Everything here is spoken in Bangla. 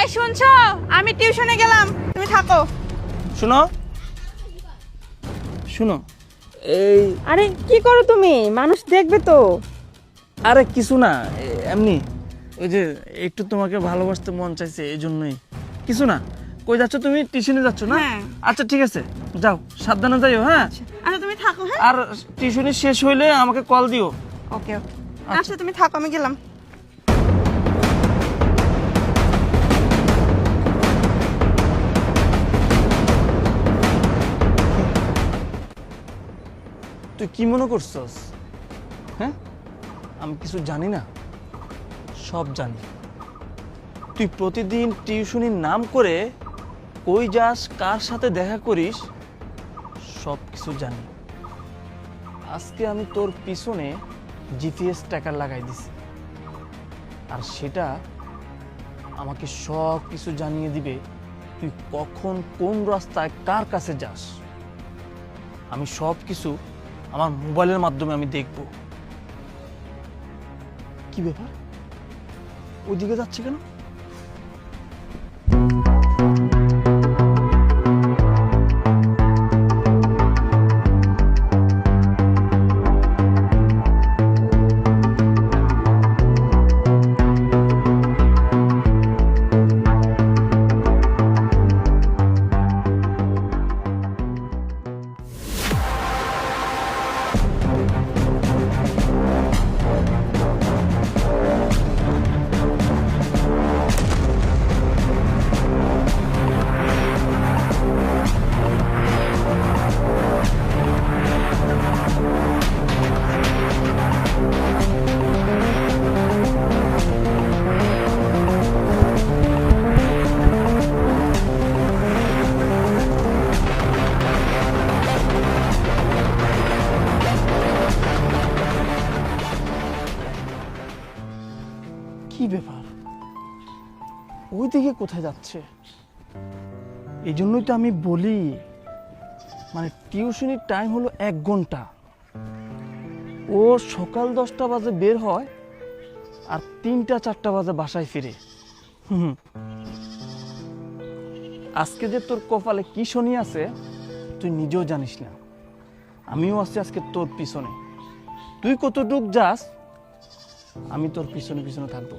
এই শুনছো, আমি টিউশনে গেলাম, তুমি থাকো। শুনো শুনো এই আরে কি করো তুমি? মানুষ দেখবে তো। আরে কিছু না, এমনি ওই যে একটু তোমাকে ভালোবাসতে মন চাইছে এই জন্যই। কিছু না। কই যাচ্ছ তুমি? টিউশনে যাচ্ছ না? হ্যাঁ। আচ্ছা ঠিক আছে, যাও, সাবধানে যাইও। হ্যাঁ, আচ্ছা তুমি থাকো। হ্যাঁ, আর টিউশনি শেষ হইলে আমাকে কল দিও। ওকে ওকে। আচ্ছা তুমি থাকো, আমি গেলাম। তুই কি মনে করছস? হ্যাঁ, আমি কিছু জানি না? সব জানি। তুই প্রতিদিন টিউশনির নাম করে কই যাস, কার সাথে দেখা করিস, সব কিছু জানি। আজকে আমি তোর পিছনে জিপিএস ট্র্যাকার লাগাই দিছি, আর সেটা আমাকে সব কিছু জানিয়ে দিবে তুই কখন কোন রাস্তায় কার কাছে যাস। আমি সব কিছু আমার মোবাইলের মাধ্যমে আমি দেখব। কি ব্যাপার, ওইদিকে যাচ্ছে কেন? কি ব্যাপার, ওইদিকে কোথায় যাচ্ছে? এই জন্যই তো আমি বলি, মানে টিউশনির টাইম হলো 1 ঘন্টা। ও সকাল 10টা বাজে বের হয় আর 3টা 4টা বাজে বাসায় ফিরে। আজকে যে তোর কপালে কি শনি আছে তুই নিজেও জানিস না। আমিও আছি আজকে তোর পিছনে। তুই কতটুক যাস, আমি তোর পিছনে পিছনে থাকবো।